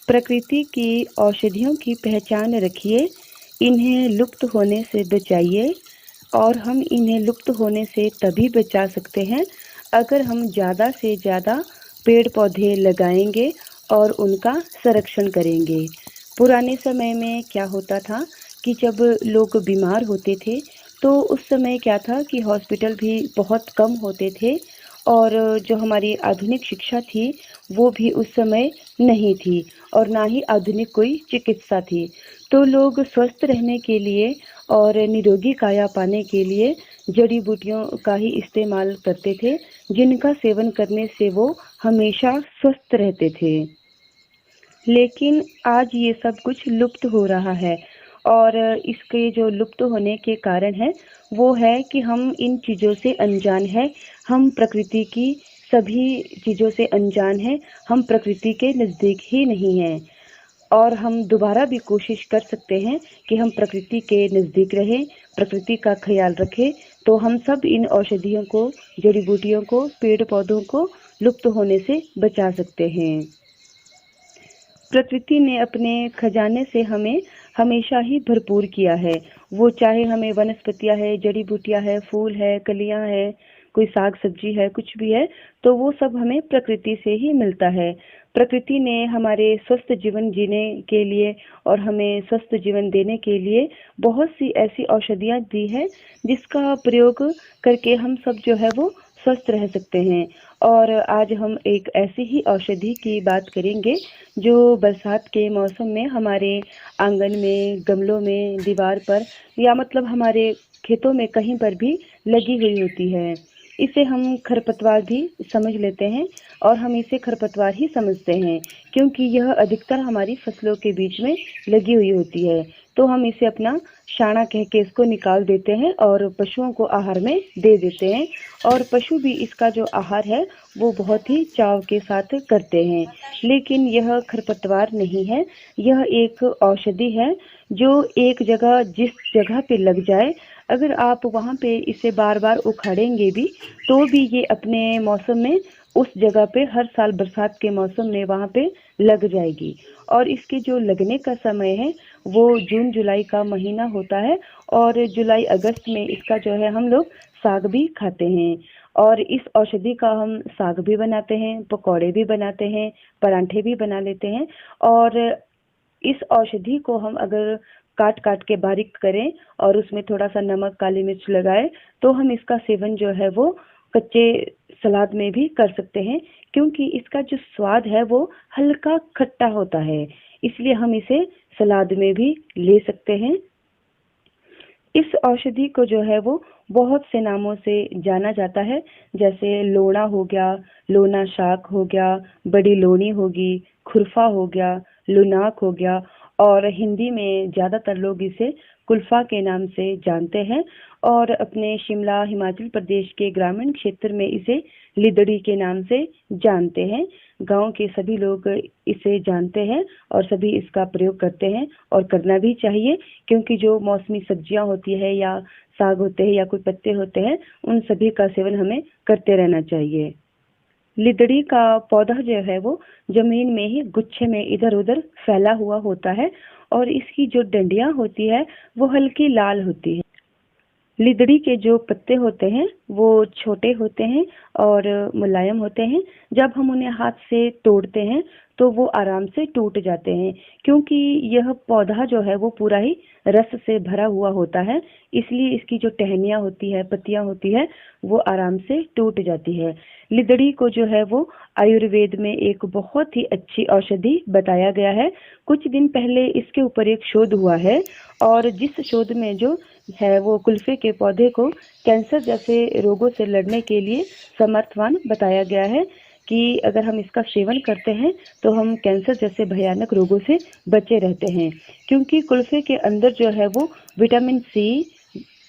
प्रकृति की औषधियों की पहचान रखिए, इन्हें लुप्त होने से बचाइए और हम इन्हें लुप्त होने से तभी बचा सकते हैं अगर हम ज़्यादा से ज़्यादा पेड़-पौधे लगाएँगे और उनका संरक्षण करेंगे। पुराने समय में क्या होता था कि जब लोग बीमार होते थे, तो उस समय क्या था कि हॉस्पिटल भी बहुत कम होते थे और जो हमारी आधुनिक शिक्षा थी, वो भी उस समय नहीं थी और ना ही आधुनिक कोई चिकित्सा थी। तो लोग स्वस्थ रहने के लिए और निरोगी काया पाने के लिए जड़ी-बूटियों का ही इस्तेमाल करते थे, जिनका सेवन करने से वो हमेशा स्वस्थ रहते थे। लेकिन आज ये सब कुछ लुप्त हो रहा है और इसके जो लुप्त होने के कारण है, वो है कि हम इन चीज़ों से अनजान हैं, हम प्रकृति की सभी चीज़ों से अनजान हैं, हम प्रकृति के नज़दीक ही नहीं हैं। और हम दोबारा भी कोशिश कर सकते हैं कि हम प्रकृति के नज़दीक रहें, प्रकृति का ख्याल रखें, तो हम सब इन औषधियों को, जड़ी-बूटियों को, पेड़-पौधों को लुप्त होने से बचा सकते हैं। प्रकृति ने अपने खजाने से हमें हमेशा ही भरपूर किया है। वो चाहे हमें वनस्पतियाँ है, जड़ी-बूटियाँ है, फूल है, कलियाँ है, कोई साग-सब्जी है, कुछ भी है, तो वो सब हमें प्रकृति से ही मिलता है। प्रकृति ने हमारे स्वस्थ जीवन जीने के लिए और हमें स्वस्थ जीवन देने के लिए बहुत सी ऐसी औषधियाँ दी हैं, जिसका प्रयोग करके हम सब जो है वो स्वस्थ रह सकते हैं। और आज हम एक ऐसी ही औषधि की बात करेंगे, जो बरसात के मौसम में हमारे आंगन में, गमलों में, दीवार पर या मतलब हमारे खेतों में कहीं पर भी लगी हुई होती है। इसे हम खरपतवार भी समझ लेते हैं और हम इसे खरपतवार ही समझते हैं, क्योंकि यह अधिकतर हमारी फसलों के बीच में लगी हुई होती है। तो हम इसे अपना शाना कह के इसको निकाल देते हैं और पशुओं को आहार में दे देते हैं और पशु भी इसका जो आहार है वो बहुत ही चाव के साथ करते हैं। लेकिन यह खरपतवार नहीं है, यह एक औषधि है जो एक जगह जिस जगह पे लग जाए, अगर आप वहाँ पे इसे बार-बार उखाड़ेंगे भी, तो भी ये अपने मौसम में उस जगह पे हर साल बरसात के मौसम में वहाँ पे लग जाएगी। और इसके जो लगने का समय है, वो जून-जुलाई का महीना होता है और जुलाई-अगस्त में इसका जो है हम लोग साग भी खाते हैं। और इस औषधि का हम साग भी बनाते हैं, पकौड़े भी बनाते हैं, पराठे भी बना लेते हैं और इस औषधि को हम अगर काट-काट के बारीक करें और उसमें थोड़ा-सा नमक, काली मिर्च लगाएँ, तो हम इसका सेवन जो है वो कच्चे सलाद में भी कर सकते हैं, क्योंकि इसका जो स्वाद है वो हल्का खट्टा होता है, इसलिए हम इसे सलाद में भी ले सकते हैं। इस औषधि को जो है वो बहुत से नामों से जाना जाता है, जैसे लोणा हो गया, लोना शाक हो गया, बड़ी लोनी होगी, खुरफा हो गया, लुनाक हो गया और हिंदी में ज़्यादातर लोग इसे कुल्फा के नाम से जानते हैं और अपने शिमला, हिमाचल प्रदेश के ग्रामीण क्षेत्र में इसे लिदड़ी के नाम से जानते हैं। गाँव के सभी लोग इसे जानते हैं और सभी इसका प्रयोग करते हैं और करना भी चाहिए, क्योंकि जो मौसमी सब्जियां होती है या साग होते हैं या कोई पत्ते होते हैं, उन सभी का सेवन हमें करते रहना चाहिए। लिदड़ी का पौधा जो है वो जमीन में ही गुच्छे में इधर-उधर फैला हुआ होता है और इसकी जो डंडियां होती है वो हल्की लाल होती है। लिदड़ी के जो पत्ते होते हैं वो छोटे होते हैं और मुलायम होते हैं। जब हम उन्हें हाथ से तोड़ते हैं तो वो आराम से टूट जाते हैं, क्योंकि यह पौधा जो है वो पूरा ही रस से भरा हुआ होता है, इसलिए इसकी जो टहनियाँ होती है, पत्तियाँ होती है, वो आराम से टूट जाती है। लिदड़ी को जो है वो आयुर्वेद में एक बहुत ही अच्छी औषधि बताया गया है। कुछ दिन पहले इसके ऊपर एक शोध हुआ है और जिस शोध में जो है वो कुल्फे के पौधे को कैंसर जैसे रोगों से लड़ने के लिए समर्थवान बताया गया है कि अगर हम इसका सेवन करते हैं तो हम कैंसर जैसे भयानक रोगों से बचे रहते हैं, क्योंकि कुल्फे के अंदर जो है वो विटामिन सी,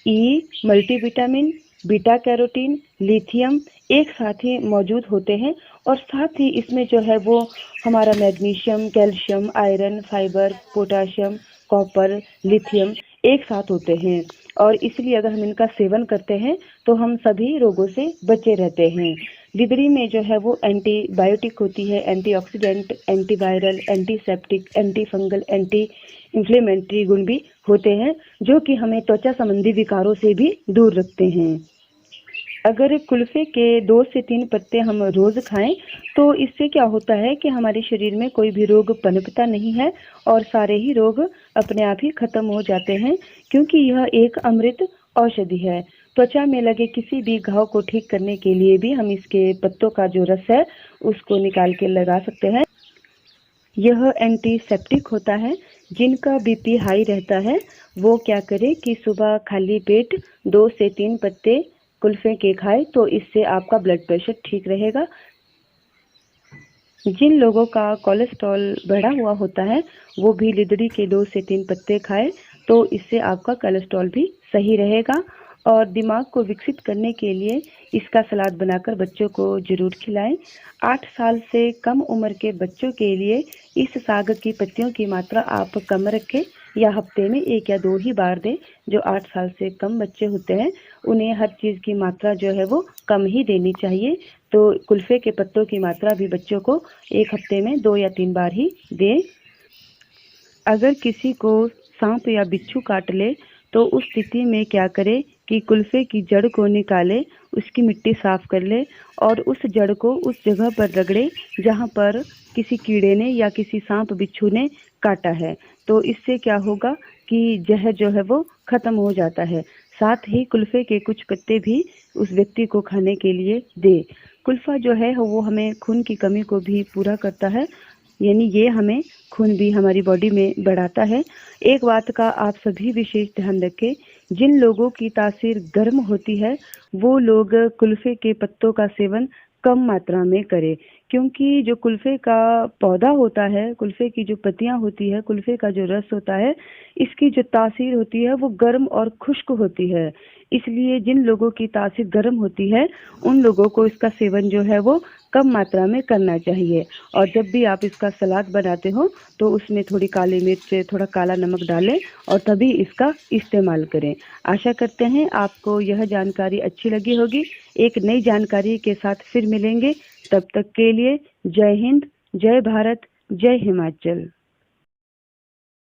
ई, मल्टीविटामिन, बीटा कैरोटीन, लिथियम एक साथ ही मौजूद होते हैं और साथ ही इसमें जो है वो हमारा magnesium, calcium, iron, fibre, potassium, copper, lithium एक साथ होते हैं और इसलिए अगर हम इनका सेवन करते हैं तो हम सभी रोगों से बचे रहते हैं। लिदड़ी में जो है वो एंटीबायोटिक होती है, antioxidant, antiviral, antiseptic, anti fungal, anti inflammatory गुण भी होते हैं, जो कि हमें त्वचा संबंधी विकारों से भी दूर रखते हैं। अगर कुल्फे के 2 से 3 पत्ते हम रोज खाएं तो इससे क्या होता है कि हमारे शरीर में कोई भी रोग पनपता नहीं है और सारे ही रोग अपने आप ही खत्म हो जाते हैं, क्योंकि यह एक अमृत औषधि है। त्वचा में लगे किसी भी घाव को ठीक करने के लिए भी हम इसके पत्तों का जो रस है उसको निकाल के लगा सकते हैं। यह एंटीसेप्टिक होता है। जिनका बीपी हाई रहता है वो क्या करे कि सुबह खाली पेट 2 से 3 पत्ते कुल्फे के खाए, तो इससे आपका ब्लड प्रेशर ठीक रहेगा। जिन लोगों का कोलेस्ट्रॉल बढ़ा हुआ होता है वो भी लिदड़ी के 2 से 3 पत्ते खाए, तो इससे आपका कोलेस्ट्रॉल भी सही रहेगा। और दिमाग को विकसित करने के लिए इसका सलाद बनाकर बच्चों को जरूर खिलाएं। 8 साल से कम उम्र के बच्चों के लिए इस साग की पत्तियों की मात्रा आप कम रखें या हफ्ते में 1 या 2 ही बार दें। जो 8 साल से कम बच्चे होते हैं उन्हें हर चीज़ की मात्रा जो है वो कम ही देनी चाहिए। तो कुल्फे के पत्तों की मात्रा भी बच्चों को 1 हफ्ते में 2 या 3 बार ही दें। अगर किसी को सांप या बिच्छू काट ले तो उस स्थिति में क्या करे कि कुल्फे की जड़ को निकाले, उसकी मिट्टी साफ कर ले और उस जड़ को उस जगह पर रगड़े जहाँ पर किसी कीड़े ने या किसी सांप बिच्छू ने काटा है। तो इससे क्या होगा कि जहर जो है वो खत्म हो जाता है। साथ ही कुल्फे के कुछ पत्ते भी उस व्यक्ति को खाने के लिए दे। कुल्फा जो है वो हमें खून की कमी को भी पूरा करता है, यानी ये हमें खून भी हमारी बॉडी में बढ़ाता है। एक बात का आप सभी विशेष ध्यान रखें, जिन लोगों की तासीर गर्म होती है वो लोग कुल्फे के पत्तों का सेवन कम मात्रा में करें, क्योंकि जो कुल्फे का पौधा होता है, कुल्फे की जो पत्तियां होती है, कुल्फे का जो रस होता है, इसकी जो तासीर होती है वो गर्म और खुश्क होती है। इसलिए जिन लोगों की तासीर गर्म होती है उन लोगों को इसका सेवन जो है वो कम मात्रा में करना चाहिए। और जब भी आप इसका सलाद बनाते हो तो उसमें थोड़ी काली मिर्च, थोड़ा काला नमक डालें और तभी इसका इस्तेमाल करें। आशा करते हैं आपको यह जानकारी अच्छी लगी होगी। एक नई जानकारी के साथ फिर मिलेंगे, तब तक के लिए जय हिंद, जय भारत, जय हिमाचल।